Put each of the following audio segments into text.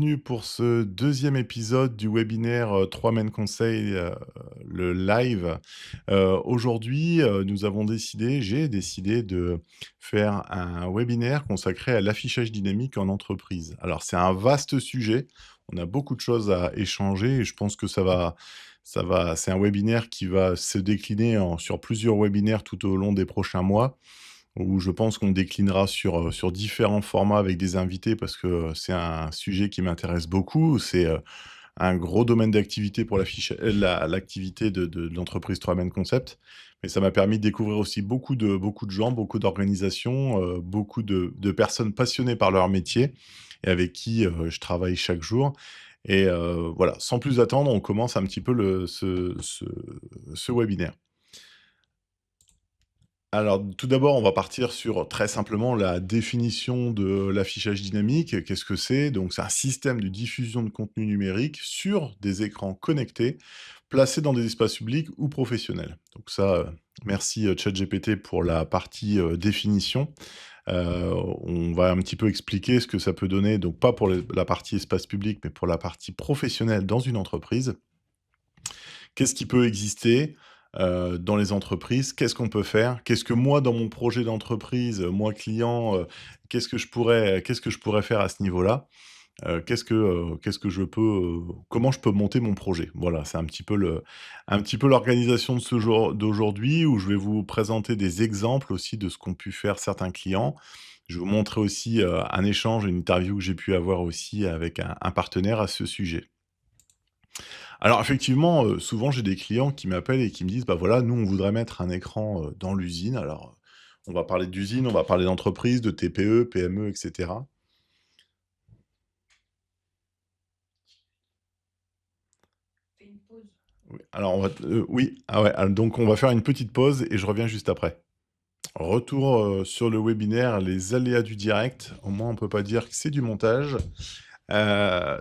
bienvenue pour ce deuxième épisode du webinaire 3 main conseils, le live. Aujourd'hui, j'ai décidé de faire un webinaire consacré à l'affichage dynamique en entreprise. Alors c'est un vaste sujet, on a beaucoup de choses à échanger et je pense que c'est un webinaire qui va se décliner sur plusieurs webinaires tout au long des prochains mois où je pense qu'on déclinera sur différents formats avec des invités parce que c'est un sujet qui m'intéresse beaucoup. C'est, un gros domaine d'activité pour l'activité de l'entreprise 3 Man Concept. Mais ça m'a permis de découvrir aussi beaucoup de gens, beaucoup d'organisations, beaucoup de personnes passionnées par leur métier et avec qui, je travaille chaque jour et voilà, sans plus attendre, on commence un petit peu ce webinaire. Alors, tout d'abord, on va partir sur, très simplement, la définition de l'affichage dynamique. Qu'est-ce que c'est? Donc, c'est un système de diffusion de contenu numérique sur des écrans connectés, placés dans des espaces publics ou professionnels. Donc ça, merci, ChatGPT pour la partie, définition. On va un petit peu expliquer ce que ça peut donner, donc pas pour la partie espace public, mais pour la partie professionnelle dans une entreprise. Qu'est-ce qui peut exister, dans les entreprises? Qu'est-ce qu'on peut faire? Qu'est-ce que moi, dans mon projet d'entreprise, moi client, qu'est-ce que je pourrais faire à ce niveau-là? Qu'est-ce que je peux, comment je peux monter mon projet? Voilà, c'est un petit peu l'organisation de ce jour d'aujourd'hui où je vais vous présenter des exemples aussi de ce qu'ont pu faire certains clients. Je vais vous montrer aussi, un échange, une interview que j'ai pu avoir aussi avec un partenaire à ce sujet. Alors effectivement, souvent j'ai des clients qui m'appellent et qui me disent: «Bah, voilà, nous on voudrait mettre un écran, dans l'usine». Alors, on va parler d'usine, on va parler d'entreprise, de TPE, PME et cetera. Oui, alors oui, ah ouais, donc on va faire une petite pause et je reviens juste après. Retour, sur le webinaire, les aléas du direct. Au moins on peut pas dire que c'est du montage.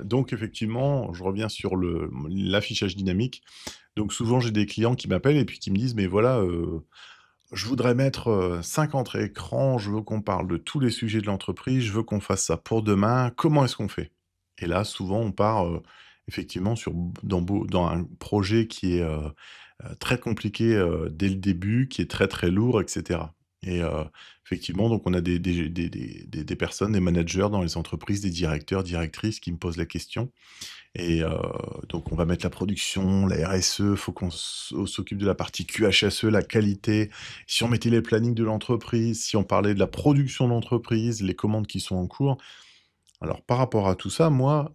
Donc effectivement, je reviens sur l'affichage dynamique. Donc souvent j'ai des clients qui m'appellent et puis qui me disent: «Mais voilà, je voudrais mettre, 50 écrans, je veux qu'on parle de tous les sujets de l'entreprise, je veux qu'on fasse ça pour demain, comment est-ce qu'on fait?» Et là, souvent, on part, effectivement dans un projet qui est, très compliqué, dès le début, qui est très, très lourd et cetera. Et effectivement, donc on a des personnes, des managers dans les entreprises, des directeurs, directrices qui me posent la question et donc on va mettre la production, la RSE, faut qu'on s'occupe de la partie QHSE, la qualité. Si on mettait les plannings de l'entreprise, si on parlait de la production de l'entreprise, les commandes qui sont en cours. Alors par rapport à tout ça, moi,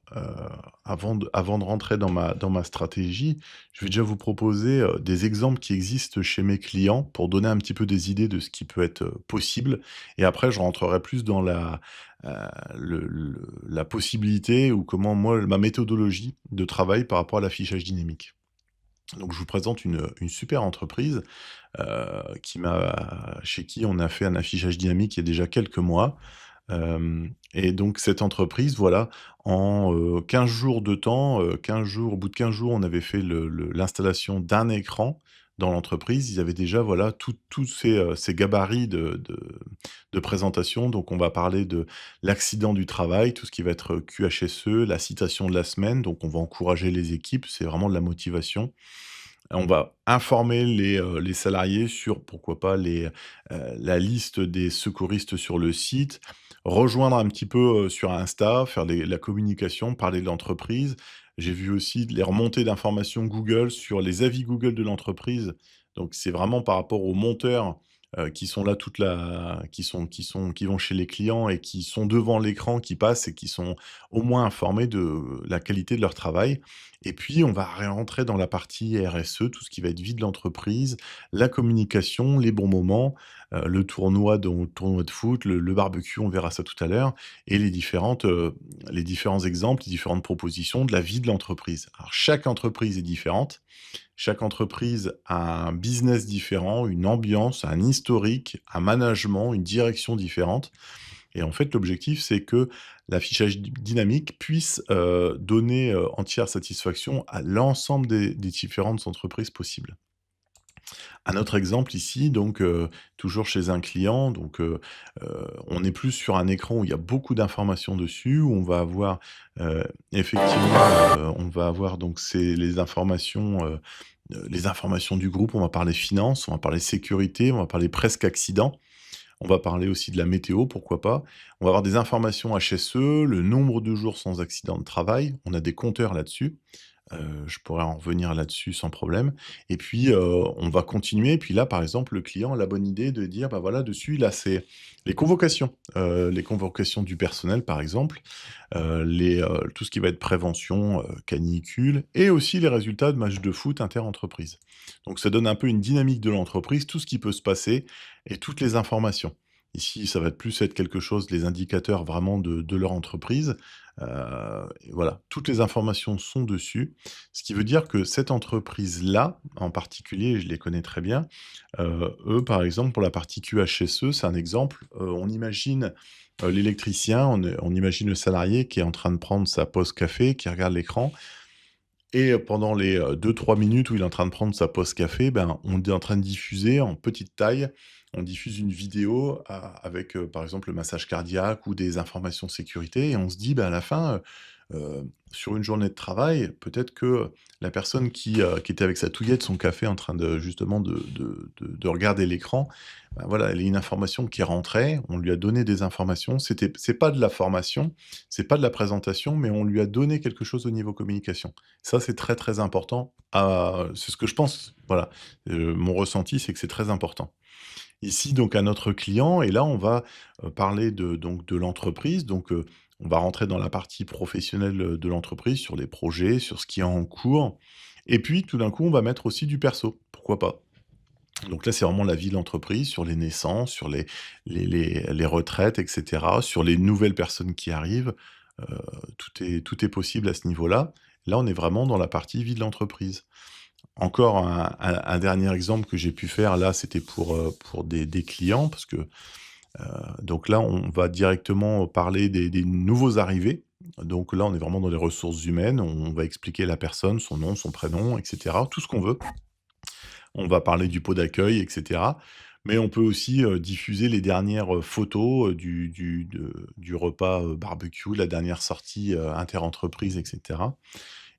avant de rentrer dans ma stratégie, je vais déjà vous proposer, des exemples qui existent chez mes clients pour donner un petit peu des idées de ce qui peut être, possible et après je rentrerai plus dans heu, la possibilité ou comment moi ma méthodologie de travail par rapport à l'affichage dynamique. Donc je vous présente une super entreprise, chez qui on a fait un affichage dynamique il y a déjà quelques mois. Et donc cette entreprise, voilà, en, 15 jours de temps, 15 jours au bout de 15 jours, on avait fait l'installation d'un écran dans l'entreprise. Ils avaient déjà, voilà, tous ces gabarits de présentation. Donc on va parler de l'accident du travail, tout ce qui va être QHSE, la citation de la semaine, donc on va encourager les équipes, c'est vraiment de la motivation. On va informer les salariés sur, pourquoi pas, la liste des secouristes sur le site, rejoindre un petit peu, sur Insta, faire la communication, parler de l'entreprise. J'ai vu aussi les remontées d'informations Google sur les avis Google de l'entreprise. Donc c'est vraiment par rapport aux monteurs, qui sont là qui vont chez les clients et qui sont devant l'écran, qui passent et qui sont au moins informés de la qualité de leur travail. Et puis, on va rentrer dans la partie RSE, tout ce qui va être vie de l'entreprise, la communication, les bons moments, le tournoi de foot, le barbecue, on verra ça tout à l'heure et les différents exemples, les différentes propositions de la vie de l'entreprise. Alors chaque entreprise est différente, chaque entreprise a un business différent, une ambiance, un historique, un management, une direction différente. Et en fait, l'objectif, c'est que l'affichage dynamique puisse, donner, entière satisfaction à l'ensemble des différentes entreprises possibles. Un autre exemple ici, donc toujours chez un client, on est plus sur un écran où il y a beaucoup d'informations dessus, où on va avoir, effectivement, on va avoir donc c'est les informations du groupe, on va parler finance, on va parler sécurité, on va parler presque accident. On va parler aussi de la météo, pourquoi pas. On va avoir des informations HSE, le nombre de jours sans accident de travail. On a des compteurs là-dessus. Je pourrais en revenir là-dessus sans problème et puis, on va continuer et puis là, par exemple, le client a la bonne idée de dire: «Bah, voilà, dessus, là, c'est les convocations du personnel, par exemple, tout ce qui va être prévention, canicule et aussi les résultats de matchs de foot inter-entreprises». Donc ça donne un peu une dynamique de l'entreprise, tout ce qui peut se passer et toutes les informations. Ici, ça va plus être quelque chose les indicateurs vraiment de leur entreprise, et voilà, toutes les informations sont dessus. Ce qui veut dire que cette entreprise-là, en particulier, je les connais très bien, eux, par exemple, pour la partie QHSE, c'est un exemple, on imagine, l'électricien, on imagine le salarié qui est en train de prendre sa pause café, qui regarde l'écran et pendant les, 2-3 minutes où il est en train de prendre sa pause café, ben, on est en train de diffuser en petite taille, on diffuse une vidéo avec, par exemple, le massage cardiaque ou des informations sécurité et on se dit, ben, à la fin, sur une journée de travail, peut-être que la personne qui était avec sa touillette, son café en train de justement de regarder l'écran, ben, voilà, elle a une information qui rentrait, on lui a donné des informations, c'est pas de la formation, c'est pas de la présentation, mais on lui a donné quelque chose au niveau communication. Ça, c'est très, très important c'est ce que je pense, voilà. Mon ressenti, c'est que c'est très important. Ici, donc, un autre client et là, on va, parler de l'entreprise, on va rentrer dans la partie professionnelle, de l'entreprise, sur les projets, sur ce qui est en cours et puis, tout d'un coup, on va mettre aussi du perso, pourquoi pas? Donc là, c'est vraiment la vie de l'entreprise, sur les naissances, sur les retraites et cetera, sur les nouvelles personnes qui arrivent, heu, tout est possible à ce niveau-là. Là, on est vraiment dans la partie vie de l'entreprise. Encore un dernier exemple que j'ai pu faire, là, c'était pour des clients parce que, donc là, on va directement parler des nouveaux arrivés. Donc là, on est vraiment dans les ressources humaines, on va expliquer la personne, son nom, son prénom et cetera, tout ce qu'on veut. On va parler du pot d'accueil et cetera. Mais on peut aussi, diffuser les dernières, photos, du repas, barbecue, la dernière sortie, inter-entreprise et cetera.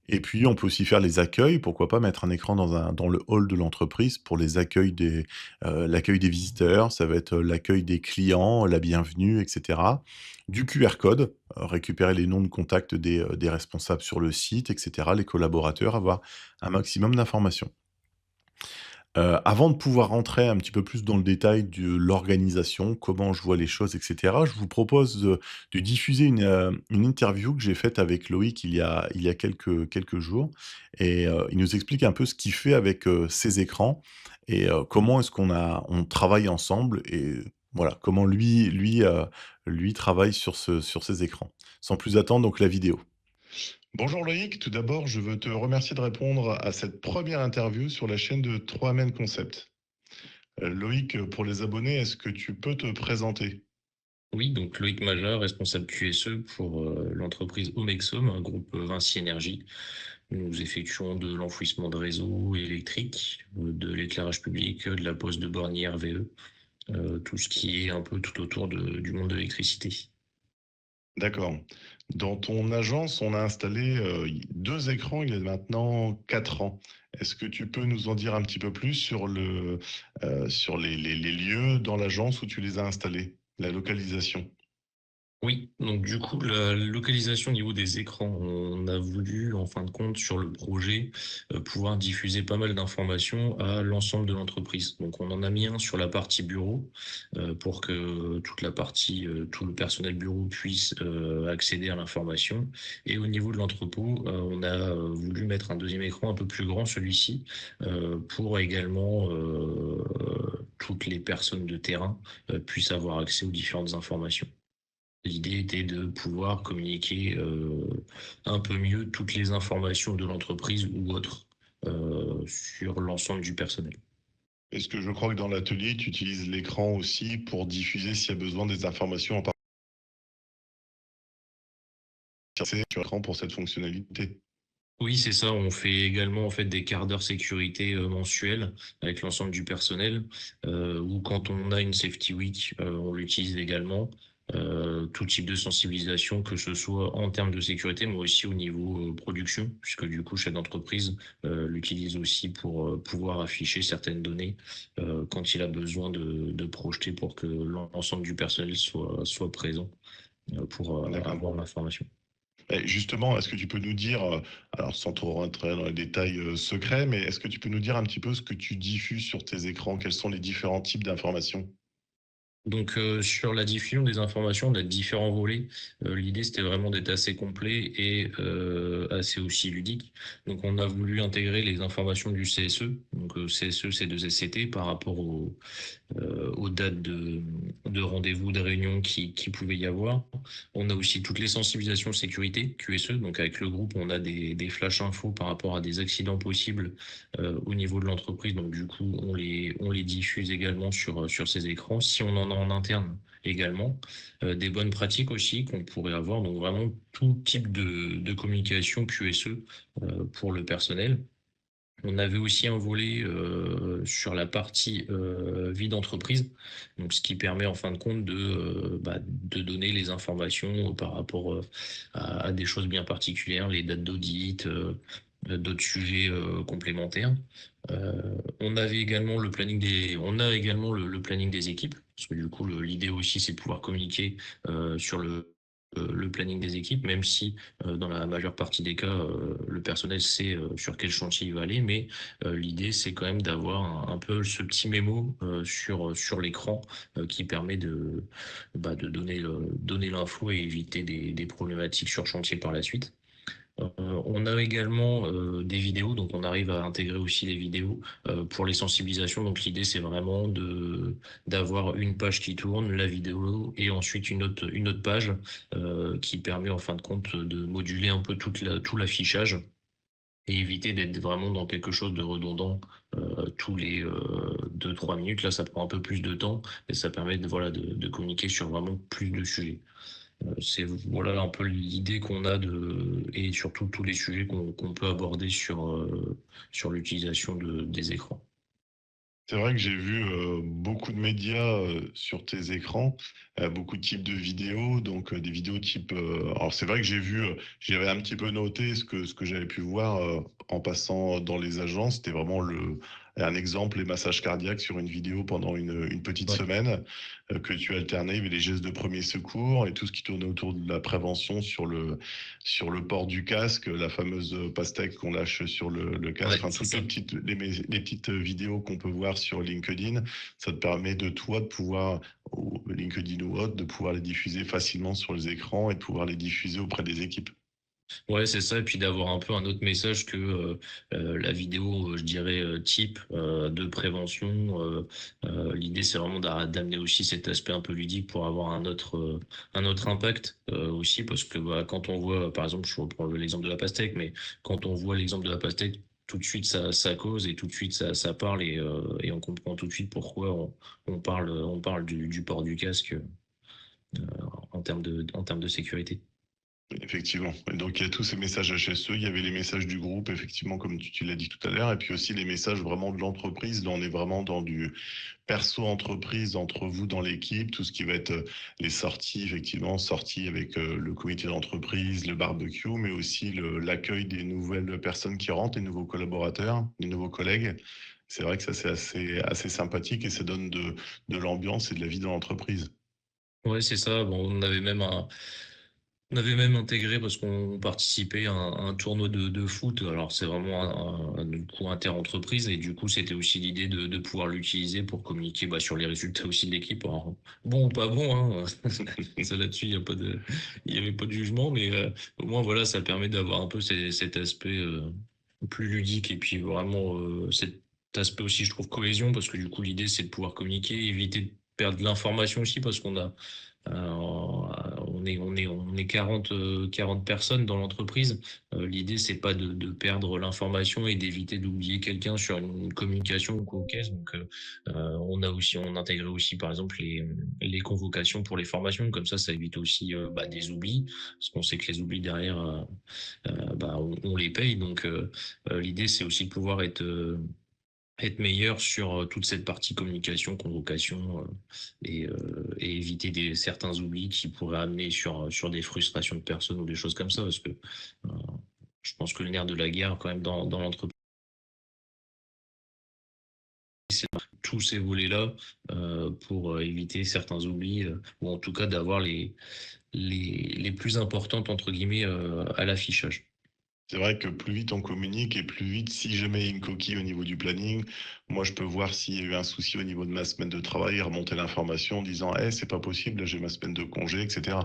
Et puis on peut aussi faire les accueils, pourquoi pas mettre un écran dans le hall de l'entreprise pour l'accueil des visiteurs, ça va être, l'accueil des clients, la bienvenue et cetera. Du QR code, récupérer les noms de contact des responsables sur le site et cetera, les collaborateurs, avoir un maximum d'informations. Avant de pouvoir rentrer un petit peu plus dans le détail de l'organisation, comment je vois les choses et cetera, je vous propose de diffuser une interview que j'ai faite avec Loïc il y a quelques jours et il nous explique un peu ce qu'il fait avec, ses écrans et comment est-ce on travaille ensemble et voilà, comment lui travaille sur ses écrans. Sans plus attendre, donc la vidéo. Bonjour Loïc, tout d'abord, je veux te remercier de répondre à cette première interview sur la chaîne de 3Men Concept. Loïc, pour les abonnés, est-ce que tu peux te présenter? Oui, donc Loïc Major, responsable QSE pour l'entreprise Omexom, un groupe Vinci Énergie. Nous effectuons de l'enfouissement de réseaux électriques, de l'éclairage public, de la pose de bornes IRVE, tout ce qui est un peu tout autour du monde de l'électricité. D'accord. Dans ton agence, on a installé 2 écrans il y a maintenant 4 ans. Est-ce que tu peux nous en dire un petit peu plus sur les lieux dans l'agence où tu les as installés, la localisation? Oui, donc du coup, la localisation au niveau des écrans, on a voulu, en fin de compte, sur le projet, pouvoir diffuser pas mal d'informations à l'ensemble de l'entreprise. Donc on en a mis un sur la partie bureau, pour que toute la partie, tout le personnel bureau puisse, accéder à l'information. Et au niveau de l'entrepôt, on a, voulu mettre un deuxième écran un peu plus grand, celui-ci, pour également, toutes les personnes de terrain, puissent avoir accès aux différentes informations. L'idée était de pouvoir communiquer, un peu mieux toutes les informations de l'entreprise ou autres, sur l'ensemble du personnel. Est-ce que je crois que dans l'atelier, tu utilises l'écran aussi pour diffuser s'il y a besoin des informations en particulier sur l'écran pour cette fonctionnalité? Oui, c'est ça. On fait également en fait des quarts d'heure sécurité mensuels avec l'ensemble du personnel. Ou quand on a une safety week, on l'utilise également. Tout type de sensibilisation, que ce soit en termes de sécurité, mais aussi au niveau production, puisque du coup, chaque entreprise l'utilise aussi pour pouvoir afficher certaines données quand il a besoin de projeter pour que l'ensemble du personnel soit présent pour D'accord. avoir l'information. Et justement, est-ce que tu peux nous dire, alors sans trop rentrer dans les détails secrets, mais est-ce que tu peux nous dire un petit peu ce que tu diffuses sur tes écrans? Quels sont les différents types d'informations? Donc sur la diffusion des informations, on a différents volets. L'idée c'était vraiment d'être assez complet et assez aussi ludique. Donc on a voulu intégrer les informations du CSE. Donc CSE c'est 2 SCT par rapport aux dates de rendez-vous, de réunions qui pouvait y avoir. On a aussi toutes les sensibilisations sécurité, QSE. Donc avec le groupe, on a des flash infos par rapport à des accidents possibles au niveau de l'entreprise. Donc du coup, on les diffuse également sur ces écrans. Si on en a en interne également, des bonnes pratiques aussi qu'on pourrait avoir. Donc vraiment tout type de communication QSE pour le personnel. On avait aussi un volet sur la partie vie d'entreprise, donc ce qui permet en fin de compte de donner les informations par rapport à des choses bien particulières, les dates d'audit, d'autres sujets complémentaires. On avait également on a également le planning des équipes, parce que du coup l'idée aussi c'est de pouvoir communiquer sur le planning des équipes, même si dans la majeure partie des cas, le personnel sait sur quel chantier il va aller, mais l'idée, c'est quand même d'avoir un peu ce petit mémo sur l'écran qui permet de donner l'info et éviter des problématiques sur chantier par la suite. On a également des vidéos, donc on arrive à intégrer aussi des vidéos pour les sensibilisations. Donc l'idée c'est vraiment de d'avoir une page qui tourne, la vidéo et ensuite une autre page qui permet en fin de compte de moduler un peu tout l'affichage et éviter d'être vraiment dans quelque chose de redondant tous les 2-3 minutes. Là ça prend un peu plus de temps et ça permet de communiquer sur vraiment plus de sujets. C'est voilà un peu l'idée qu'on a et surtout tous les sujets qu'on peut aborder sur l'utilisation des écrans. C'est vrai que j'ai vu beaucoup de médias sur tes écrans, beaucoup de types de vidéos, donc des vidéos type. Alors c'est vrai que j'avais un petit peu noté ce que j'avais pu voir en passant dans les agences. C'était vraiment un exemple, les massages cardiaques sur une vidéo pendant une petite Ouais. semaine que tu alternais avec les gestes de premier secours et tout ce qui tournait autour de la prévention sur le port du casque, la fameuse pastèque qu'on lâche sur le casque, Ouais, enfin c'est toutes ça. les petites vidéos qu'on peut voir sur LinkedIn, ça te permet de toi de pouvoir, ou LinkedIn ou autre, de pouvoir les diffuser facilement sur les écrans et de pouvoir les diffuser auprès des équipes. Ouais, c'est ça. Et puis d'avoir un peu un autre message que la vidéo, je dirais, type de prévention. L'idée, c'est vraiment d'amener aussi cet aspect un peu ludique pour avoir un autre impact aussi. Parce que bah, quand on voit, par exemple, je reprends l'exemple de la pastèque, mais quand on voit l'exemple de la pastèque, tout de suite, ça cause et tout de suite, ça parle et on comprend tout de suite pourquoi on parle du port du casque en termes de sécurité. Effectivement. Et donc, il y a tous ces messages HSE, il y avait les messages du groupe, effectivement, comme tu l'as dit tout à l'heure, et puis aussi les messages vraiment de l'entreprise. Là, on est vraiment dans du perso-entreprise entre vous dans l'équipe, tout ce qui va être les sorties, effectivement, sorties avec le comité d'entreprise, le barbecue, mais aussi l'accueil des nouvelles personnes qui rentrent, les nouveaux collaborateurs, les nouveaux collègues. C'est vrai que ça, c'est assez sympathique et ça donne de l'ambiance et de la vie dans l'entreprise. Ouais, c'est ça. Bon, on avait même intégré parce qu'on participait à un tournoi de foot. Alors c'est vraiment du coup inter-entreprise et du coup c'était aussi l'idée de pouvoir l'utiliser pour communiquer bah, sur les résultats aussi de l'équipe. Alors, bon ou pas bon, hein. Ça là-dessus il y avait pas de jugement, mais au moins voilà ça permet d'avoir un peu cet aspect plus ludique et puis vraiment cet aspect aussi je trouve cohésion parce que du coup l'idée c'est de pouvoir communiquer, éviter de perdre de l'information aussi parce qu'on on est 40 personnes dans l'entreprise. L'idée, c'est pas de perdre l'information et d'éviter d'oublier quelqu'un sur une communication ou quoi au caisse. Donc, on intègre aussi, par exemple, les convocations pour les formations. Comme ça évite aussi des oublis, parce qu'on sait que les oublis derrière, on les paye. Donc, l'idée, c'est aussi de pouvoir être meilleur sur toute cette partie communication, convocation, et éviter certains oublis qui pourraient amener sur des frustrations de personnes ou des choses comme ça, parce que euh, je pense que le nerf de la guerre, quand même, dans l'entreprise, c'est tous ces volets-là, pour éviter certains oublis, ou en tout cas d'avoir les plus importantes, entre guillemets, à l'affichage. C'est vrai que plus vite on communique et plus vite, si jamais il y a une coquille au niveau du planning, moi je peux voir s'il y a eu un souci au niveau de ma semaine de travail et remonter l'information en disant, c'est pas possible, là j'ai ma semaine de congé, etc.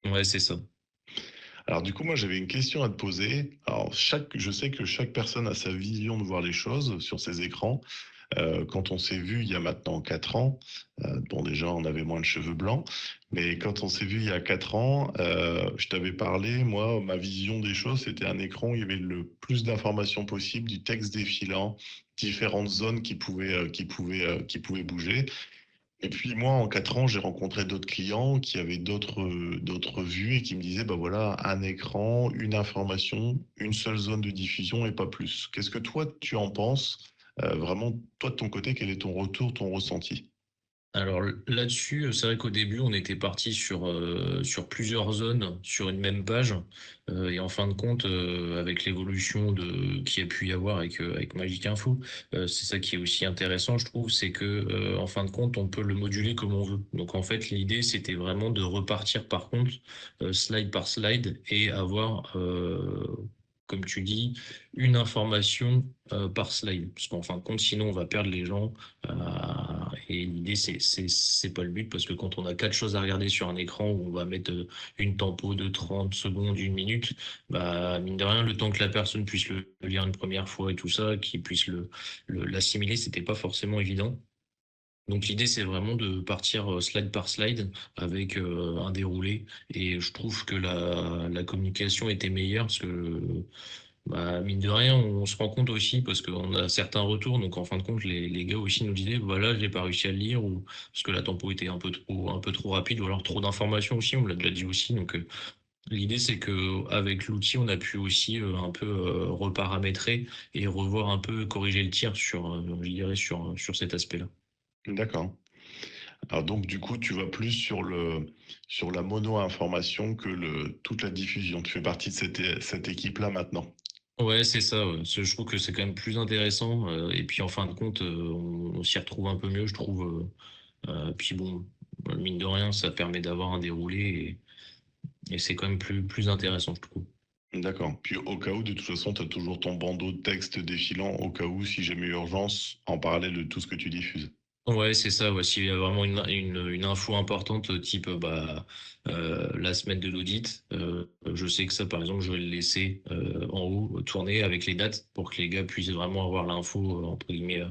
Ouais, c'est ça. Alors du coup, moi j'avais une question à te poser. Alors je sais que chaque personne a sa vision de voir les choses sur ses écrans. Quand on s'est vu il y a maintenant 4 ans, bon déjà on avait moins de cheveux blancs, mais quand on s'est vu il y a 4 ans, je t'avais parlé, moi, ma vision des choses, c'était un écran où il y avait le plus d'informations possible, du texte défilant, différentes zones qui pouvaient bouger. Et puis moi, en 4 ans, j'ai rencontré d'autres clients qui avaient d'autres vues et qui me disaient, bah voilà, un écran, une information, une seule zone de diffusion et pas plus. Qu'est-ce que toi, tu en penses? Vraiment, toi de ton côté, quel est ton retour, ton ressenti? Alors là-dessus, c'est vrai qu'au début, on était parti sur plusieurs zones sur une même page. Et en fin de compte, avec l'évolution qui a pu y avoir avec Magic Info, c'est ça qui est aussi intéressant, je trouve, c'est que en fin de compte, on peut le moduler comme on veut. Donc en fait, l'idée, c'était vraiment de repartir par contre, slide par slide, et avoir, comme tu dis, une information par slide. Parce qu'en fin de compte, sinon, on va perdre les gens. euh, et l'idée, c'est pas le but, parce que quand on a quatre choses à regarder sur un écran où on va mettre une tempo de 30 secondes, une minute, mine de rien, le temps que la personne puisse le lire une première fois et tout ça, qu'il puisse l'assimiler, c'était pas forcément évident. Donc l'idée, c'est vraiment de partir slide par slide avec un déroulé. Et je trouve que la communication était meilleure, parce que mine de rien, on se rend compte aussi, parce qu'on a certains retours. Donc en fin de compte, les gars aussi nous disaient, voilà, j'ai pas réussi à le lire, ou parce que la tempo était un peu trop rapide, ou alors trop d'informations aussi. On me l'a déjà dit aussi. Donc l'idée, c'est que avec l'outil, on a pu aussi un peu reparamétrer et revoir un peu, corriger le tir je dirais, sur cet aspect-là. D'accord. Alors donc du coup, tu vas plus sur la mono-information que toute la diffusion. Tu fais partie de cette équipe-là maintenant. Ouais, c'est ça. Ouais. Je trouve que c'est quand même plus intéressant. Et puis en fin de compte, on s'y retrouve un peu mieux, je trouve. Puis bon, mine de rien, ça permet d'avoir un déroulé, et c'est quand même plus intéressant, je trouve. D'accord. Puis au cas où, de toute façon, tu as toujours ton bandeau de texte défilant au cas où, si jamais urgence, en parallèle de tout ce que tu diffuses. Ouais, c'est ça. Ouais. S'il y a vraiment une info importante, type la semaine de l'audit, je sais que ça, par exemple, je vais le laisser en haut, tourner avec les dates, pour que les gars puissent vraiment avoir l'info, entre guillemets.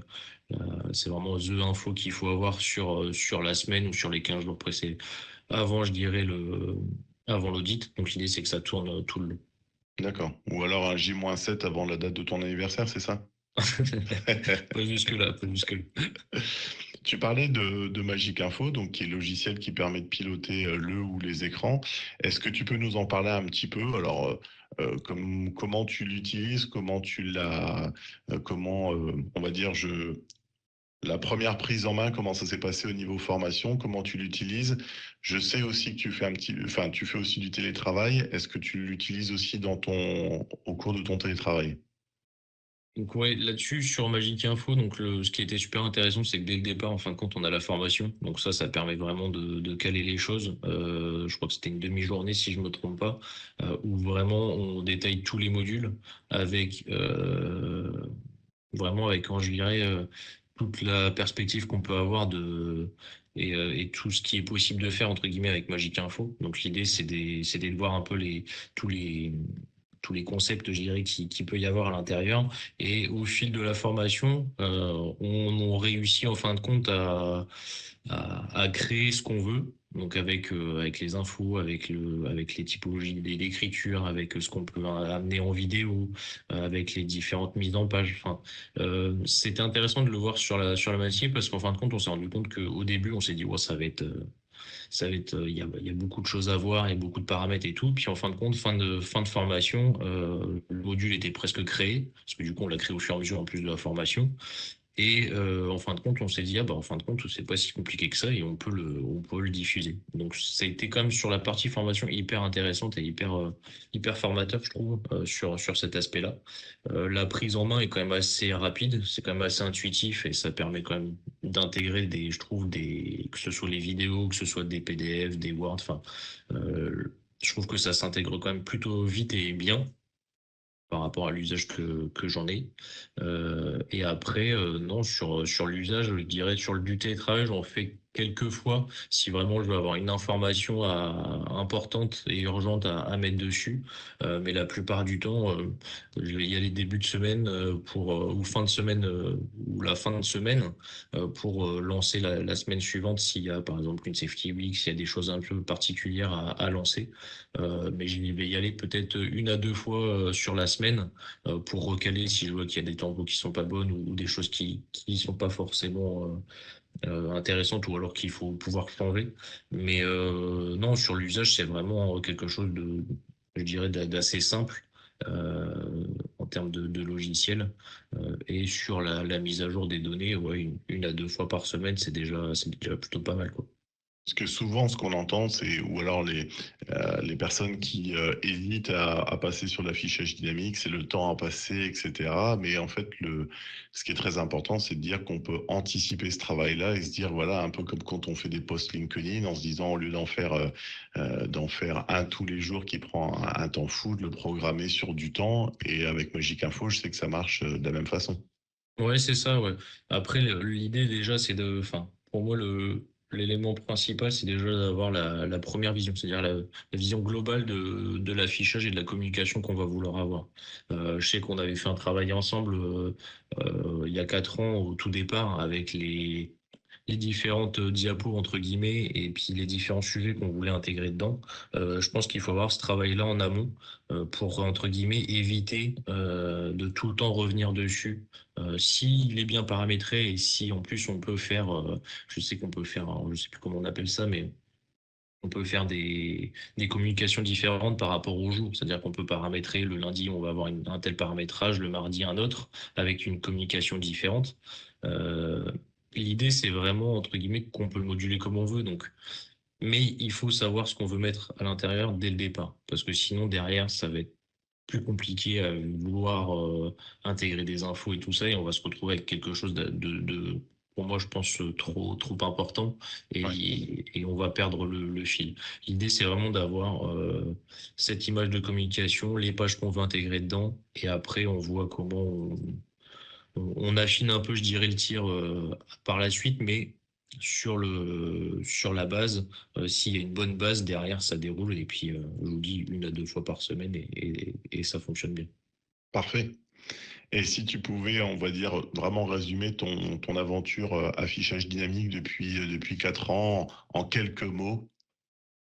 C'est vraiment the info qu'il faut avoir sur la semaine ou sur les 15 jours précédents. Avant, je dirais avant l'audit. Donc l'idée, c'est que ça tourne tout le long. D'accord. Ou alors un J-7 avant la date de ton anniversaire, c'est ça? Pas jusque-là, pas jusque-là. Tu parlais de Magic Info, donc qui est le logiciel qui permet de piloter le ou les écrans. Est-ce que tu peux nous en parler un petit peu? Alors, comment tu l'utilises, comment tu l'as, comment, on va dire, la première prise en main, comment ça s'est passé au niveau formation, comment tu l'utilises? Je sais aussi que tu fais aussi du télétravail. Est-ce que tu l'utilises aussi au cours de ton télétravail? Donc ouais, là-dessus, sur Magic Info, donc ce qui était super intéressant, c'est que dès le départ, en fin de compte, on a la formation. Donc ça permet vraiment de caler les choses. Je crois que c'était une demi-journée, si je me trompe pas, où vraiment on détaille tous les modules avec vraiment avec, quand je dirais, toute la perspective qu'on peut avoir et tout ce qui est possible de faire, entre guillemets, avec Magic Info. Donc l'idée, c'est de voir un peu tous les tous les concepts, je dirais, qui peut y avoir à l'intérieur. Et au fil de la formation, on réussit en fin de compte à créer ce qu'on veut. Donc avec les infos, avec les typologies d'écriture, avec ce qu'on peut amener en vidéo, avec les différentes mises en page. Enfin, c'était intéressant de le voir sur la matière parce qu'en fin de compte, on s'est rendu compte qu'au début, on s'est dit, ouais, il y a beaucoup de choses à voir, il y a beaucoup de paramètres et tout. Puis en fin de compte, fin de formation, le module était presque créé parce que du coup, on l'a créé au fur et à mesure en plus de la formation. Et en fin de compte, on s'est dit, ah bah en fin de compte, c'est pas si compliqué que ça et on peut le diffuser. Donc ça a été quand même sur la partie formation hyper intéressante et hyper formateur, je trouve, sur cet aspect-là. La prise en main est quand même assez rapide, c'est quand même assez intuitif et ça permet quand même d'intégrer je trouve que ce soit les vidéos, que ce soit des PDF, des Word, enfin, je trouve que ça s'intègre quand même plutôt vite et bien par rapport à l'usage que j'en ai. Et après, non, sur l'usage, je dirais sur le du télétravail, j'en fais quelques fois si vraiment je veux avoir une information importante et urgente à mettre dessus. Mais la plupart du temps, je vais y aller début de semaine ou fin de semaine ou la fin de semaine pour lancer la semaine suivante s'il y a par exemple une safety week, s'il y a des choses un peu particulières à lancer. Mais je vais y aller peut-être une à deux fois sur la semaine pour recaler si je vois qu'il y a des tempos qui sont pas bonnes ou des choses qui sont pas forcément intéressantes ou alors qu'il faut pouvoir changer. Mais non, sur l'usage, c'est vraiment quelque chose je dirais, d'assez simple. En termes de logiciel et sur la mise à jour des données, ouais, une à deux fois par semaine, c'est déjà plutôt pas mal, quoi. Parce que souvent, ce qu'on entend, c'est, ou alors les personnes qui hésitent à passer sur l'affichage dynamique, c'est le temps à passer, etc. Mais en fait, ce qui est très important, c'est de dire qu'on peut anticiper ce travail-là et se dire, voilà, un peu comme quand on fait des posts LinkedIn, en se disant, au lieu d'en faire un tous les jours qui prend un temps fou, de le programmer sur du temps. Et avec Magic Info, je sais que ça marche de la même façon. Ouais, c'est ça, ouais. Après, l'idée déjà, enfin, pour moi, l'élément principal, c'est déjà d'avoir la première vision, c'est-à-dire la vision globale de l'affichage et de la communication qu'on va vouloir avoir. Je sais qu'on avait fait un travail ensemble il y a 4 ans au tout départ avec les différentes diapos entre guillemets et puis les différents sujets qu'on voulait intégrer dedans. Je pense qu'il faut avoir ce travail-là en amont pour entre guillemets éviter de tout le temps revenir dessus. S'il est bien paramétré et si en plus on peut faire, je sais qu'on peut faire, alors, je sais plus comment on appelle ça, mais on peut faire des communications différentes par rapport au jour. C'est-à-dire qu'on peut paramétrer le lundi, on va avoir un tel paramétrage, le mardi un autre, avec une communication différente. Euh, L'idée, c'est vraiment, entre guillemets, qu'on peut le moduler comme on veut. Donc, mais il faut savoir ce qu'on veut mettre à l'intérieur dès le départ. Parce que sinon, derrière, ça va être plus compliqué à vouloir intégrer des infos et tout ça, et on va se retrouver avec quelque chose pour moi, je pense, trop important, Ouais. et on va perdre le fil. L'idée, c'est vraiment d'avoir cette image de communication, les pages qu'on veut intégrer dedans, et après, on voit comment on affine un peu, je dirais, le tir par la suite, mais sur la base, s'il y a une bonne base derrière, ça déroule et puis je vous dis une à deux fois par semaine et ça fonctionne bien. Parfait. Et si tu pouvais, on va dire, vraiment résumer ton aventure affichage dynamique depuis 4 ans en quelques mots.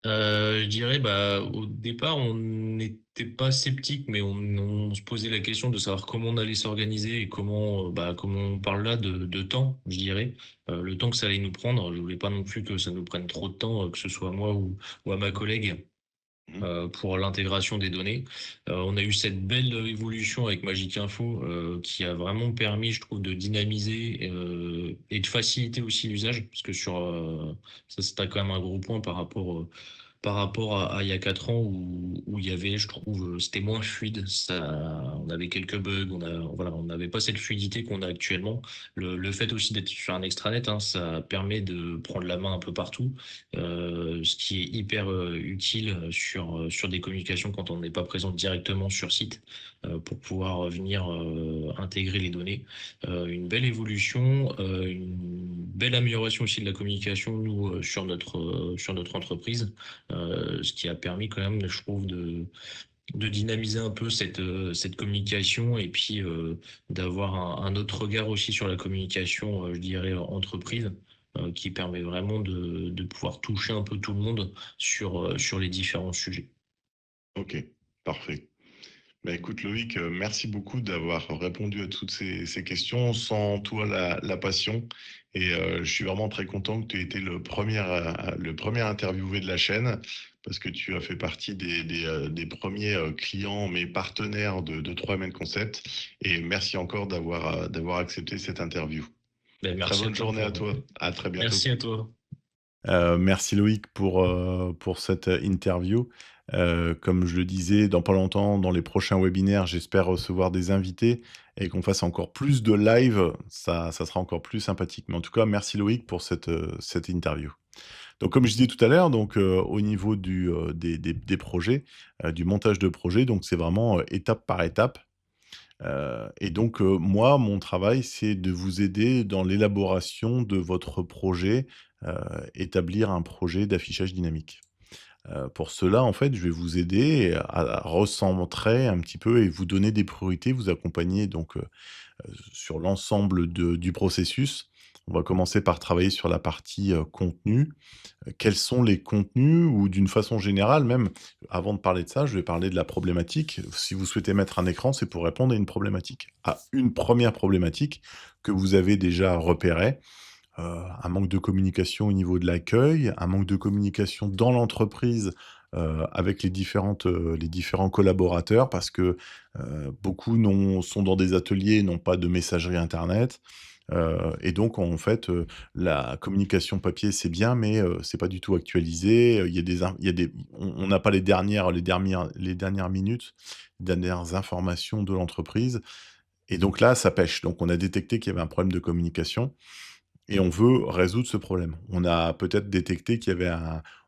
Je dirais, bah, au départ, on n'était pas sceptique, mais on se posait la question de savoir comment on allait s'organiser et comment on parle là de temps, je dirais. Le temps que ça allait nous prendre. Je voulais pas non plus que ça nous prenne trop de temps, que ce soit à moi ou à ma collègue. Mhm. Pour l'intégration des données. On a eu cette belle évolution avec Magic Info qui a vraiment permis, je trouve, de dynamiser et de faciliter aussi l'usage, parce que ça c'était quand même un gros point par rapport à il y a 4 ans où il y avait, je trouve, c'était moins fluide. On avait quelques bugs, voilà, on n'avait pas cette fluidité qu'on a actuellement. Le fait aussi d'être sur un extranet, hein, ça permet de prendre la main un peu partout, ce qui est hyper utile sur des communications quand on n'est pas présent directement sur site pour pouvoir venir intégrer les données. Une belle évolution, une belle amélioration aussi de la communication nous sur notre entreprise, ce qui a permis quand même, je trouve, de dynamiser un peu cette communication et puis d'avoir un autre regard aussi sur la communication, je dirais, entreprise. qui permet vraiment de pouvoir toucher un peu tout le monde sur les différents sujets. OK, parfait. Bah, écoute Loïc, merci beaucoup d'avoir répondu à toutes ces questions. Sans toi, la passion et je suis vraiment très content que tu aies été le premier interviewé de la chaîne parce que tu as fait partie des 1ers, clients, mais partenaires de 3 Men Concept et merci encore d'avoir accepté cette interview. Beh, Très merci à bonne toi journée à toi. À très bientôt. merci à toi. Merci Loïc pour cette, interview. Comme je le disais, dans pas longtemps, dans les prochains webinaires, j'espère recevoir des invités et qu'on fasse encore plus de live. Ça sera encore plus sympathique. Mais en tout cas, merci Loïc pour cette interview. Donc comme je disais tout à l'heure, donc au niveau des projets, du montage de projet, donc c'est vraiment, étape par étape. Et donc moi, mon travail, c'est de vous aider dans l'élaboration de votre projet, heu, établir un projet d'affichage dynamique. Pour cela, en fait, je vais vous aider à recentrer un petit peu et vous donner des priorités, vous accompagner donc sur l'ensemble du processus. On va commencer par travailler sur la partie, contenu. Quels sont les contenus ou d'une façon générale même, avant de parler de ça, je vais parler de la problématique. Si vous souhaitez mettre un écran, c'est pour répondre à une problématique. À une première problématique que vous avez déjà repérée, un manque de communication au niveau de l'accueil, un manque de communication dans l'entreprise, avec les différents collaborateurs parce que, beaucoup sont dans des ateliers, n'ont pas de messagerie internet. Et donc en fait, la communication papier, c'est bien, mais c'est pas du tout actualisé. Il y a des on n'a pas les dernières minutes, les dernières informations de l'entreprise et donc là, ça pêche. Donc on a détecté qu'il y avait un problème de communication et on veut résoudre ce problème. On a peut-être détecté qu'il y avait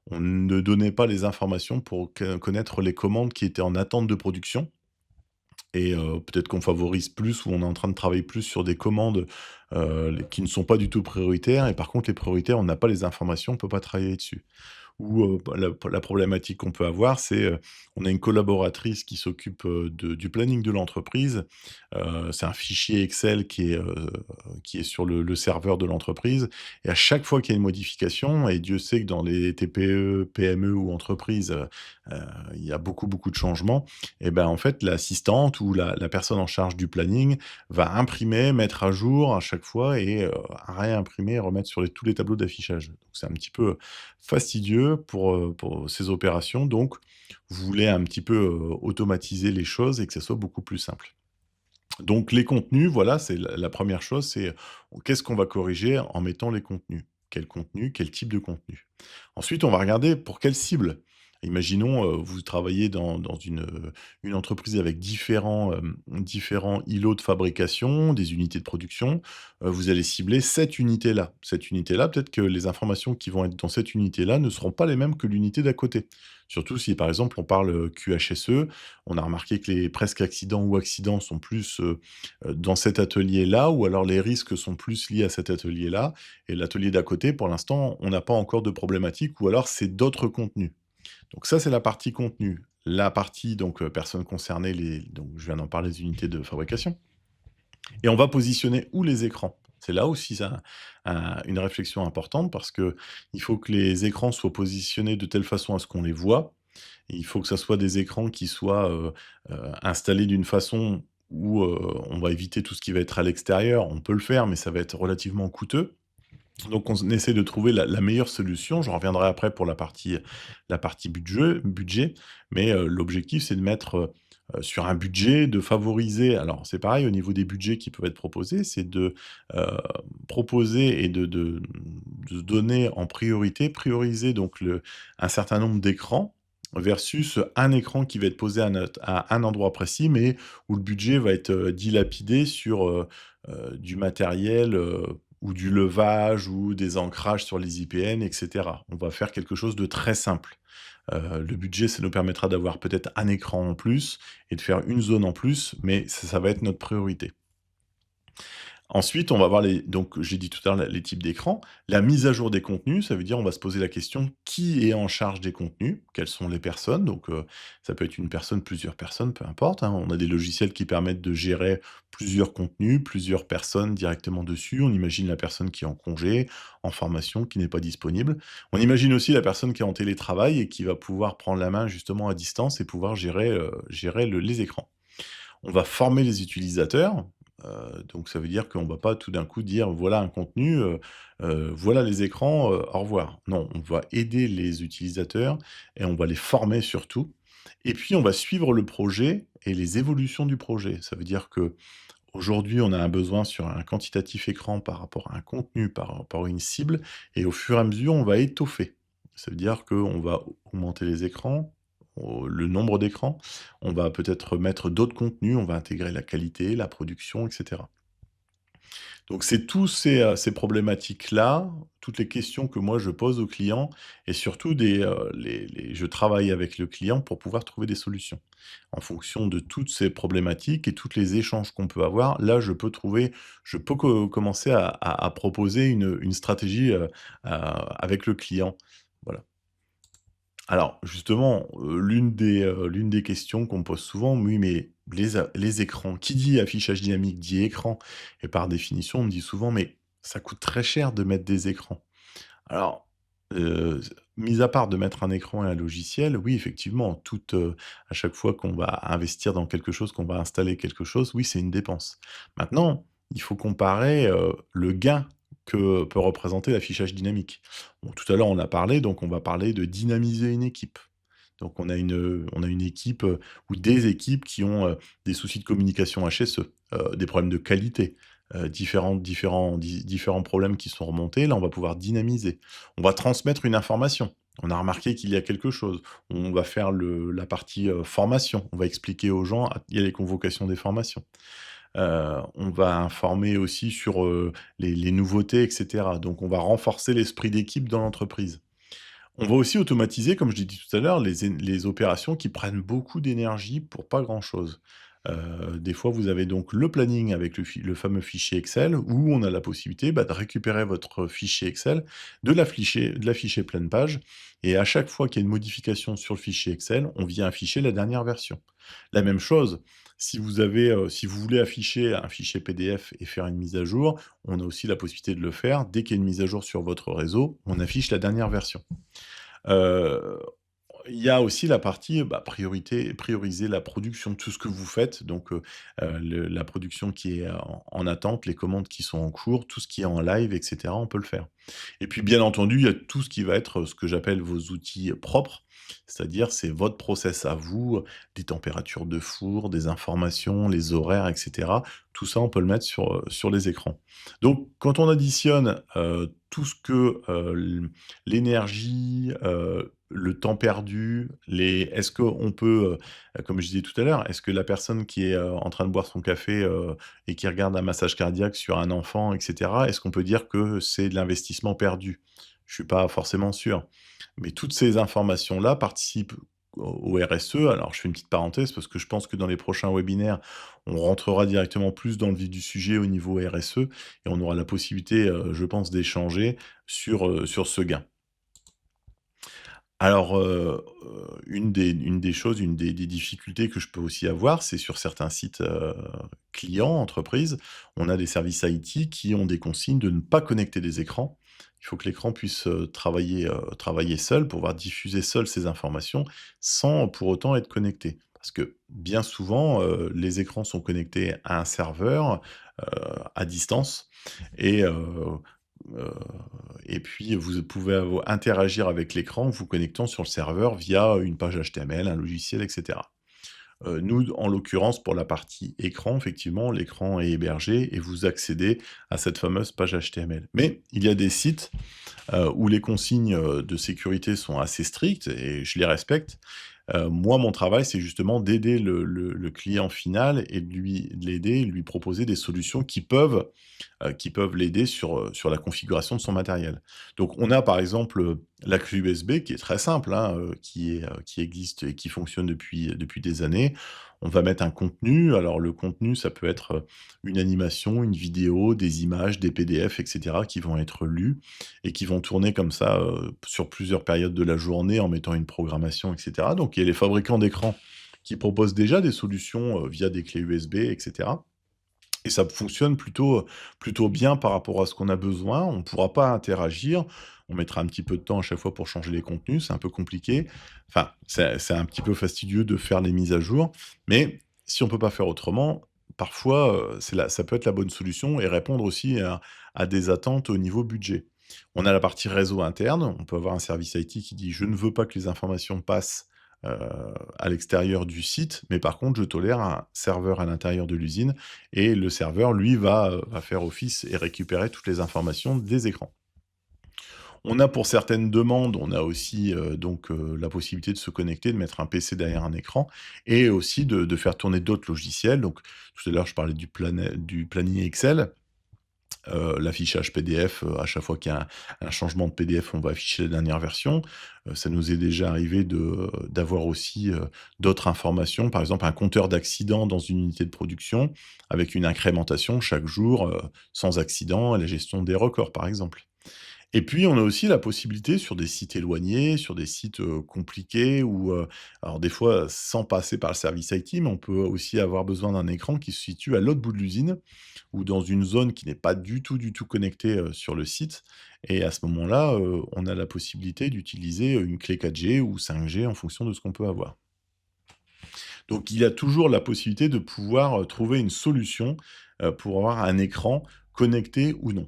on ne donnait pas les informations pour connaître les commandes qui étaient en attente de production et peut-être qu'on favorise plus ou on est en train de travailler plus sur des commandes, qui ne sont pas du tout prioritaires et par contre les prioritaires, on n'a pas les informations, on peut pas travailler dessus. Ou, bah, la problématique qu'on peut avoir, c'est, on a une collaboratrice qui s'occupe, du planning de l'entreprise. C'est un fichier Excel qui est sur le serveur de l'entreprise et à chaque fois qu'il y a une modification et Dieu sait que dans les TPE, PME ou entreprises, heu, il y a beaucoup, beaucoup de changements et ben, en fait, l'assistante ou la personne en charge du planning va imprimer, mettre à jour à chaque fois et réimprimer et remettre sur tous les tableaux d'affichage. Donc c'est un petit peu fastidieux pour ces opérations, donc vous voulez un petit peu, automatiser les choses et que ça soit beaucoup plus simple. Donc les contenus, voilà, c'est la 1re chose, c'est, qu'est-ce qu'on va corriger en mettant les contenus? Quel contenu? Quel type de contenu? Ensuite, on va regarder pour quelle cible. Imaginons, vous travaillez dans une entreprise avec différents îlots de fabrication, des unités de production, vous allez cibler cette unité-là. Cette unité-là, peut-être que les informations qui vont être dans cette unité-là ne seront pas les mêmes que l'unité d'à côté. Surtout si, par exemple, on parle, QHSE, on a remarqué que les presque accidents ou accidents sont plus, dans cet atelier-là ou alors les risques sont plus liés à cet atelier-là et l'atelier d'à côté, pour l'instant, on n'a pas encore de problématique ou alors c'est d'autres contenus. Donc ça, c'est la partie contenu. La partie donc, personnes concernées, donc je viens d'en parler, les unités de fabrication et on va positionner où les écrans? C'est là aussi ça une réflexion importante parce que il faut que les écrans soient positionnés de telle façon à ce qu'on les voit. Et il faut que ça soit des écrans qui soient, installés d'une façon où, on va éviter tout ce qui va être à l'extérieur. On peut le faire, mais ça va être relativement coûteux. Donc on essaie de trouver la meilleure solution. Je reviendrai après pour la partie budget, mais l'objectif, c'est de mettre, sur un budget, de favoriser alors c'est pareil au niveau des budgets qui peuvent être proposés, c'est de, heu, proposer et de donner en prioriser donc un certain nombre d'écrans versus un écran qui va être posé à un endroit précis, mais où le budget va être, dilapidé sur, du matériel, ou du levage ou des ancrages sur les IPN et cetera. On va faire quelque chose de très simple. Le budget, ça nous permettra d'avoir peut-être un écran en plus et de faire une zone en plus, mais ça va être notre priorité. Ensuite, on va voir donc j'ai dit tout à l'heure les types d'écrans. La mise à jour des contenus, ça veut dire on va se poser la question: «Qui est en charge des contenus? Quelles sont les personnes?» donc ça peut être une personne, plusieurs personnes, peu importe, hein. On a des logiciels qui permettent de gérer plusieurs contenus, plusieurs personnes directement dessus. On imagine la personne qui est en congé, en formation, qui n'est pas disponible. On imagine aussi la personne qui est en télétravail et qui va pouvoir prendre la main justement à distance et pouvoir gérer les écrans. On va former les utilisateurs, donc ça veut dire qu'on va pas tout d'un coup dire: «Voilà un contenu, voilà les écrans, au revoir». Non, on va aider les utilisateurs et on va les former surtout et puis on va suivre le projet et les évolutions du projet. Ça veut dire qu'aujourd'hui, on a un besoin sur un quantitatif écran par rapport à un contenu, par rapport à une cible et au fur et à mesure, on va étoffer. Ça veut dire qu'on va augmenter les écrans, le nombre d'écrans, on va peut-être mettre d'autres contenus, on va intégrer la qualité, la production et cetera. Donc c'est tous ces problématiques-là, toutes les questions que moi je pose aux clients et surtout les je travaille avec le client pour pouvoir trouver des solutions. En fonction de toutes ces problématiques et tous les échanges qu'on peut avoir, là je peux commencer à proposer une stratégie, avec le client. Voilà. Alors justement, l'une des questions qu'on me pose souvent: «Oui, mais les écrans, qui dit affichage dynamique dit écran» et par définition, on me dit souvent: «Mais ça coûte très cher de mettre des écrans». Alors, mis à part de mettre un écran et un logiciel, oui, effectivement, à chaque fois qu'on va investir dans quelque chose, qu'on va installer quelque chose, oui, c'est une dépense. Maintenant, il faut comparer, le gain que peut représenter l'affichage dynamique. Bon, tout à l'heure, on a parlé, donc on va parler de dynamiser une équipe. Donc on a une équipe, ou des équipes qui ont, des soucis de communication HSE, des problèmes de qualité, différents problèmes qui sont remontés. Là, on va pouvoir dynamiser. On va transmettre une information. On a remarqué qu'il y a quelque chose. On va faire la partie, formation. On va expliquer aux gens, il y a les convocations des formations. On va informer aussi sur, les nouveautés et cetera. Donc on va renforcer l'esprit d'équipe dans l'entreprise. On va aussi automatiser, comme je l'ai dit tout à l'heure, les opérations qui prennent beaucoup d'énergie pour pas grand-chose. Des fois, vous avez donc le planning avec le fameux fichier Excel où on a la possibilité, bah, de récupérer votre fichier Excel, de l'afficher pleine page et à chaque fois qu'il y a une modification sur le fichier Excel, on vient afficher la dernière version. La même chose, si vous voulez afficher un fichier PDF et faire une mise à jour, on a aussi la possibilité de le faire. Dès qu'il y a une mise à jour sur votre réseau, on affiche la dernière version. Heu, il y a aussi la partie, bah, prioriser la production de tout ce que vous faites, donc la production qui est en attente, les commandes qui sont en cours, tout ce qui est en live et cetera, on peut le faire. Et puis, bien entendu, il y a tout ce qui va être, ce que j'appelle vos outils propres, c'est-à-dire c'est votre process à vous, des températures de four, des informations, les horaires et cetera. Tout ça, on peut le mettre sur les écrans. Donc quand on additionne, tout ce que, l'énergie, le temps perdu, est-ce qu'on peut, comme je disais tout à l'heure, est-ce que la personne qui est, en train de boire son café, et qui regarde un massage cardiaque sur un enfant et cetera, est-ce qu'on peut dire que c'est de l'investissement perdu? Je suis pas forcément sûr. Mais toutes ces informations-là participent au RSE. Alors je fais une petite parenthèse parce que je pense que dans les prochains webinaires, on rentrera directement plus dans le vif du sujet au niveau RSE et on aura la possibilité, je pense d'échanger sur ce gain. Alors, une des choses, une des difficultés que je peux aussi avoir, c'est sur certains sites, clients, entreprises, on a des services IT qui ont des consignes de ne pas connecter des écrans. Il faut que l'écran puisse, travailler seul, pouvoir diffuser seul ses informations, sans pour autant être connecté. Parce que bien souvent, les écrans sont connectés à un serveur, à distance et Heu et puis vous pouvez interagir avec l'écran en vous connectant sur le serveur via une page HTML, un logiciel et cetera. Nous, en l'occurrence, pour la partie écran, effectivement, l'écran est hébergé et vous accédez à cette fameuse page HTML. Mais il y a des sites, où les consignes, de sécurité sont assez strictes et je les respecte. Moi, mon travail, c'est justement d'aider le client final et de l'aider, lui proposer des solutions qui peuvent l'aider sur la configuration de son matériel. Donc on a par exemple, La clé USB qui est très simple, hein, qui existe et qui fonctionne depuis des années. On va mettre un contenu, alors le contenu, ça peut être, une animation, une vidéo, des images, des PDF et cetera qui vont être lus et qui vont tourner comme ça, sur plusieurs périodes de la journée en mettant une programmation et cetera. Donc il y a les fabricants d'écrans qui proposent déjà des solutions, via des clés USB et cetera. Et ça fonctionne plutôt bien par rapport à ce qu'on a besoin. On ne pourra pas interagir. On mettra un petit peu de temps à chaque fois pour changer les contenus, c'est un peu compliqué. Enfin, c'est un petit peu fastidieux de faire les mises à jour, mais si on peut pas faire autrement, parfois, ça peut être la bonne solution et répondre aussi à des attentes au niveau budget. On a la partie réseau interne, on peut avoir un service IT qui dit: «Je ne veux pas que les informations passent, heu, à l'extérieur du site, mais par contre je tolère un serveur à l'intérieur de l'usine» et le serveur, lui, va faire office et récupérer toutes les informations des écrans. On a pour certaines demandes, on a aussi, la possibilité de se connecter, de mettre un PC derrière un écran et aussi de faire tourner d'autres logiciels. Donc tout à l'heure, je parlais du planning Excel, l'affichage PDF, à chaque fois qu'il y a un changement de PDF, on va afficher la dernière version. Ça nous est déjà arrivé d'avoir aussi, d'autres informations, par exemple un compteur d'accidents dans une unité de production avec une incrémentation chaque jour, sans accident et la gestion des records, par exemple. Et puis, on a aussi la possibilité sur des sites éloignés, sur des sites, compliqués ou, alors des fois, sans passer par le service IT, mais on peut aussi avoir besoin d'un écran qui se situe à l'autre bout de l'usine ou dans une zone qui n'est pas du tout connectée, sur le site et à ce moment-là, on a la possibilité d'utiliser, une clé 4G ou 5G en fonction de ce qu'on peut avoir. Donc il y a toujours la possibilité de pouvoir, trouver une solution, pour avoir un écran connecté ou non.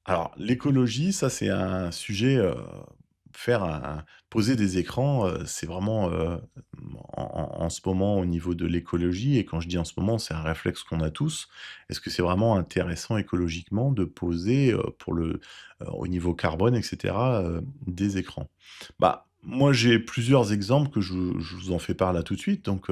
Alors, l'écologie, ça, c'est un sujet, faire un poser des écrans, c'est vraiment, en ce moment au niveau de l'écologie et quand je dis en ce moment, c'est un réflexe qu'on a tous. Est-ce que c'est vraiment intéressant écologiquement de poser, au niveau carbone et cetera, des écrans? Bah, moi, j'ai plusieurs exemples que je vous en fais part là tout de suite. Donc,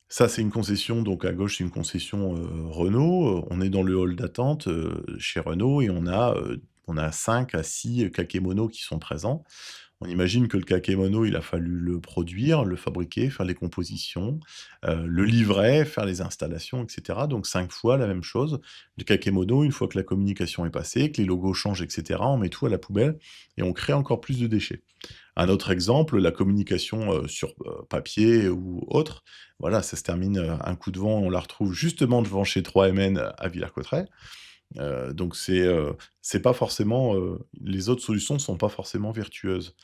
ça, c'est une concession, donc à gauche, c'est une concession, Renault, on est dans le hall d'attente, chez Renault et on a 5 à 6 kakémonos qui sont présents. On imagine que le kakémono, il a fallu le produire, le fabriquer, faire les compositions, le livrer, faire les installations et cetera. Donc 5 fois la même chose. Le kakémono, une fois que la communication est passée, que les logos changent et cetera, on met tout à la poubelle et on crée encore plus de déchets. Un autre exemple, la communication, sur, papier ou autre, voilà, ça se termine, un coup de vent, on la retrouve justement devant chez 3MN à Villers-Cotterêts. Donc c'est pas forcément, les autres solutions sont pas forcément vertueuses.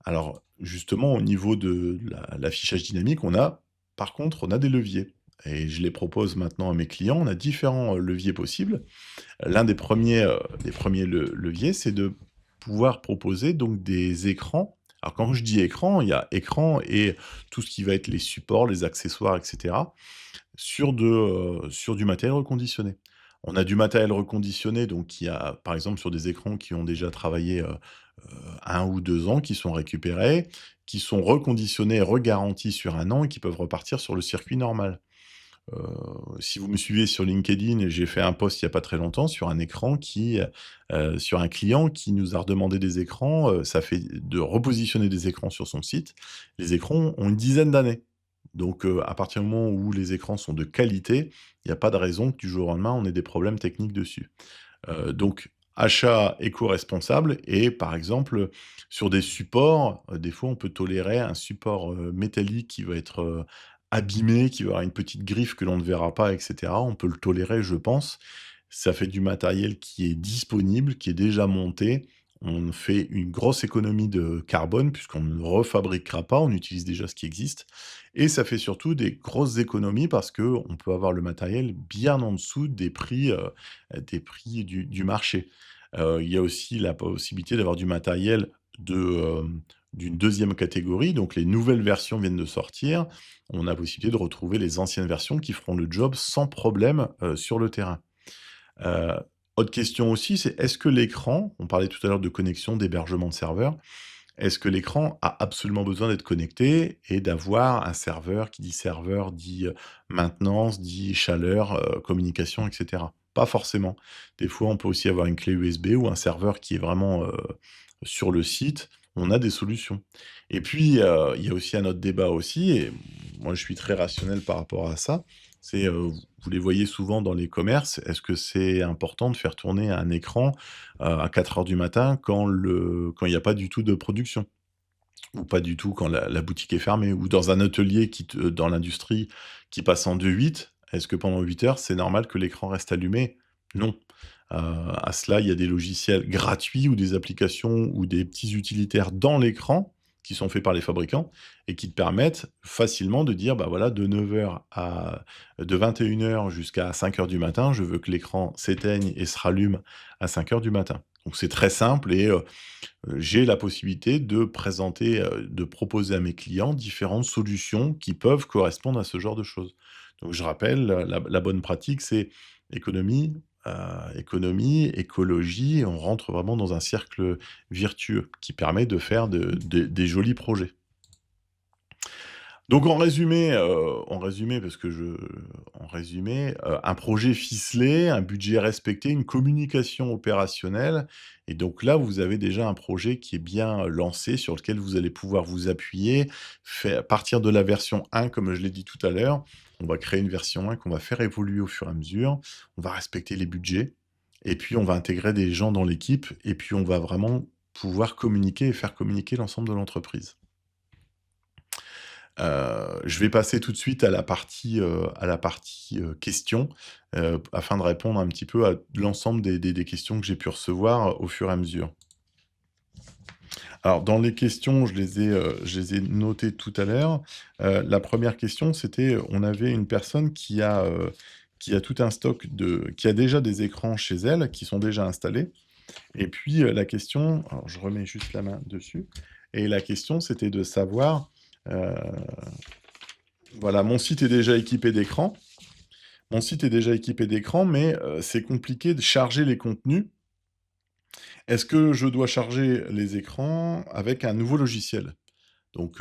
Alors justement au niveau de l'affichage dynamique, par contre, on a des leviers et je les propose maintenant à mes clients. On a différents, leviers possibles. L'un des premiers leviers, c'est de pouvoir proposer donc des écrans. Alors quand je dis écran, il y a écran et tout ce qui va être les supports, les accessoires et cetera, sur du matériel reconditionné. On a du matériel reconditionné, donc qui a par exemple sur des écrans qui ont déjà travaillé, 1 ou 2 ans, qui sont récupérés, qui sont reconditionnés, regarantis sur 1 an et qui peuvent repartir sur le circuit normal. Si vous me suivez sur LinkedIn, j'ai fait un post il y a pas très longtemps sur un écran sur un client qui nous a redemandé des écrans, ça fait de repositionner des écrans sur son site. Les écrans ont une dizaine d'années. Donc, à partir du moment où les écrans sont de qualité, il n'y a pas de raison que du jour au lendemain, on ait des problèmes techniques dessus. Donc achat éco-responsable et par exemple, sur des supports, des fois on peut tolérer un support, métallique qui va être, abîmé, qui va avoir une petite griffe que l'on ne verra pas et cetera. On peut le tolérer, je pense. Ça fait du matériel qui est disponible, qui est déjà monté. On fait une grosse économie de carbone puisqu'on ne refabriquera pas, on utilise déjà ce qui existe et ça fait surtout des grosses économies parce que on peut avoir le matériel bien en dessous des prix du marché. Il y a aussi la possibilité d'avoir du matériel d'une deuxième catégorie, donc les nouvelles versions viennent de sortir. On a la possibilité de retrouver les anciennes versions qui feront le job sans problème, sur le terrain. Heu, Autre question aussi, c'est est-ce que l'écran, on parlait tout à l'heure de connexion, d'hébergement de serveurs, est-ce que l'écran a absolument besoin d'être connecté et d'avoir un serveur? Qui dit serveur dit, maintenance, dit chaleur, communication et cetera. Pas forcément. Des fois, on peut aussi avoir une clé USB ou un serveur qui est vraiment, sur le site. On a des solutions. Et puis, il y a aussi un autre débat aussi et moi je suis très rationnel par rapport à ça. C'est, vous les voyez souvent dans les commerces, est-ce que c'est important de faire tourner un écran, à 4 heures du matin quand il y a pas du tout de production? Ou pas du tout quand la boutique est fermée? Ou dans un atelier dans l'industrie qui passe en 2/8, est-ce que pendant 8 heures, c'est normal que l'écran reste allumé? Non. À cela, il y a des logiciels gratuits ou des applications ou des petits utilitaires dans l'écran qui sont faits par les fabricants et qui te permettent facilement de dire: «Bah, voilà, de 21 heures jusqu'à 5 heures du matin, je veux que l'écran s'éteigne et se rallume à 5 heures du matin». Donc c'est très simple et j'ai la possibilité de proposer à mes clients différentes solutions qui peuvent correspondre à ce genre de choses. Donc je rappelle, la bonne pratique, c'est économie, économie, écologie, on rentre vraiment dans un cercle vertueux qui permet de faire des jolis projets. Donc en résumé, un projet ficelé, un budget respecté, une communication opérationnelle et donc là, vous avez déjà un projet qui est bien lancé, sur lequel vous allez pouvoir vous appuyer, à partir de la version 1, comme je l'ai dit tout à l'heure, on va créer une version 1 qu'on va faire évoluer au fur et à mesure. On va respecter les budgets et puis on va intégrer des gens dans l'équipe et puis on va vraiment pouvoir communiquer et faire communiquer l'ensemble de l'entreprise. Je vais passer tout de suite à la partie, questions, afin de répondre un petit peu à l'ensemble des questions que j'ai pu recevoir au fur et à mesure. Alors dans les questions, je les ai notées tout à l'heure. La première question, c'était, on avait une personne qui a tout un stock qui a déjà des écrans chez elle, qui sont déjà installés et puis, la question alors je remets juste la main dessus et la question, c'était de savoir, heu voilà, mon site est déjà équipé d'écran, mais c'est compliqué de charger les contenus. Est-ce que je dois charger les écrans avec un nouveau logiciel? Donc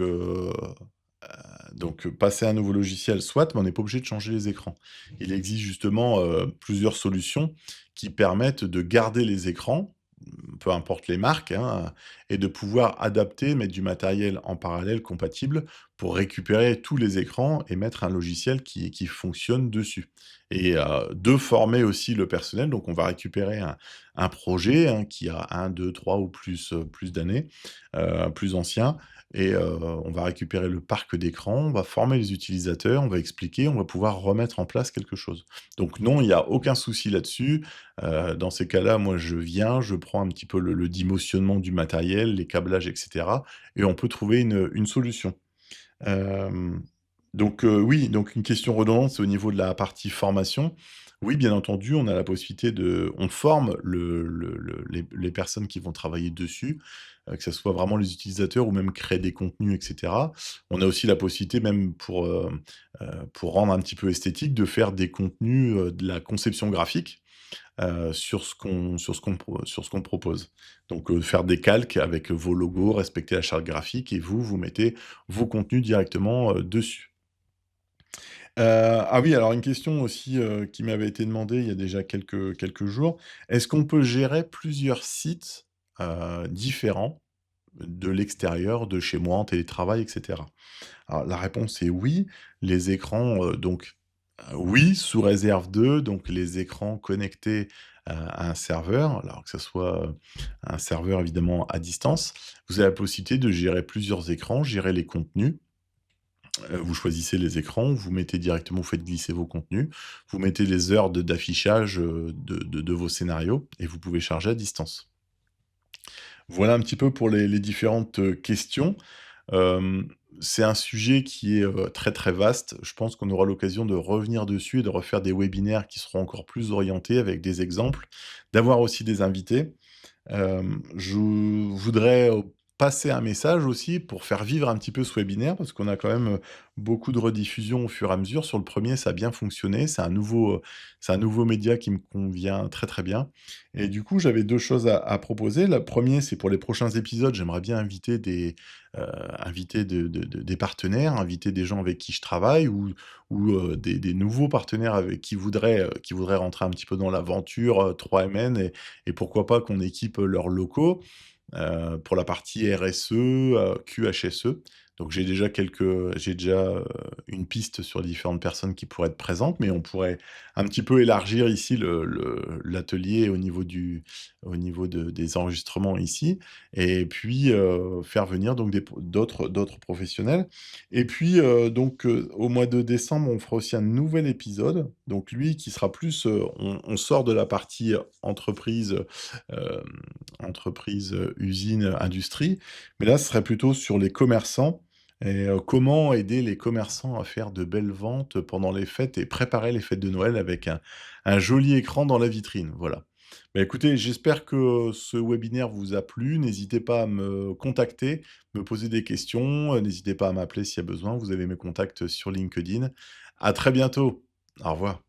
passer à un nouveau logiciel, soit, mais on n'est pas obligé de changer les écrans. Il existe justement, plusieurs solutions qui permettent de garder les écrans, peu importe les marques, hein, et de pouvoir adapter, mettre du matériel en parallèle compatible pour récupérer tous les écrans et mettre un logiciel qui fonctionne dessus. Et de former aussi le personnel, donc on va récupérer un projet, hein, qui a 1, 2, 3 ou plus d'années, plus ancien et on va récupérer le parc d'écran, on va former les utilisateurs, on va expliquer, on va pouvoir remettre en place quelque chose. Donc non, il y a aucun souci là-dessus. Dans ces cas-là, moi je viens, je prends un petit peu le dimensionnement du matériel, les câblages et cetera et on peut trouver une solution. Hem, oui, donc une question redondante, c'est au niveau de la partie formation. Oui, bien entendu, on a la possibilité on forme les personnes qui vont travailler dessus, que ça soit vraiment les utilisateurs ou même créer des contenus et cetera. On a aussi la possibilité même pour rendre un petit peu esthétique, de faire des contenus, de la conception graphique, sur ce qu'on propose. Donc, faire des calques avec vos logos, respecter la charte graphique et vous mettez vos contenus directement, dessus. Ah oui, alors une question aussi, qui m'avait été demandée il y a déjà quelques jours. Est-ce qu'on peut gérer plusieurs sites, différents de l'extérieur, de chez moi, en télétravail et cetera? Alors la réponse est oui. Les écrans, oui, sous réserve donc les écrans connectés à un serveur, alors que ce soit, un serveur évidemment à distance. Vous avez la possibilité de gérer plusieurs écrans, gérer les contenus. Vous choisissez les écrans, vous faites glisser vos contenus, vous mettez les heures d'affichage, de vos scénarios et vous pouvez charger à distance. Voilà un petit peu pour les différentes, questions. Hem, c'est un sujet qui est, très, très vaste. Je pense qu'on aura l'occasion de revenir dessus et de refaire des webinaires qui seront encore plus orientés avec des exemples, d'avoir aussi des invités. Je voudrais, passer un message aussi pour faire vivre un petit peu ce webinaire parce qu'on a quand même, beaucoup de rediffusions au fur et à mesure. Sur le premier, ça a bien fonctionné. C'est un nouveau média qui me convient très, très bien et du coup, j'avais 2 choses à proposer. Le premier, c'est pour les prochains épisodes, j'aimerais bien heu, inviter des partenaires, inviter des gens avec qui je travaille ou des nouveaux partenaires avec qui voudraient rentrer un petit peu dans l'aventure, 3MN et pourquoi pas qu'on équipe leurs locaux. Pour la partie RSE, QHSE. Donc j'ai déjà, une piste sur différentes personnes qui pourraient être présentes, mais on pourrait un petit peu élargir ici l'atelier au niveau des enregistrements ici et puis, faire venir donc d'autres professionnels et puis, au mois de décembre, on fera aussi un nouvel épisode, donc lui qui sera plus, on sort de la partie entreprise, hem, entreprise, usine, industrie. Mais là, ce serait plutôt sur les commerçants et comment aider les commerçants à faire de belles ventes pendant les fêtes et préparer les fêtes de Noël avec un joli écran dans la vitrine, voilà. Bah, écoutez, j'espère que ce webinaire vous a plu. N'hésitez pas à me contacter, me poser des questions, n'hésitez pas à m'appeler s'il y a besoin. Vous avez mes contacts sur LinkedIn. À très bientôt. Au revoir.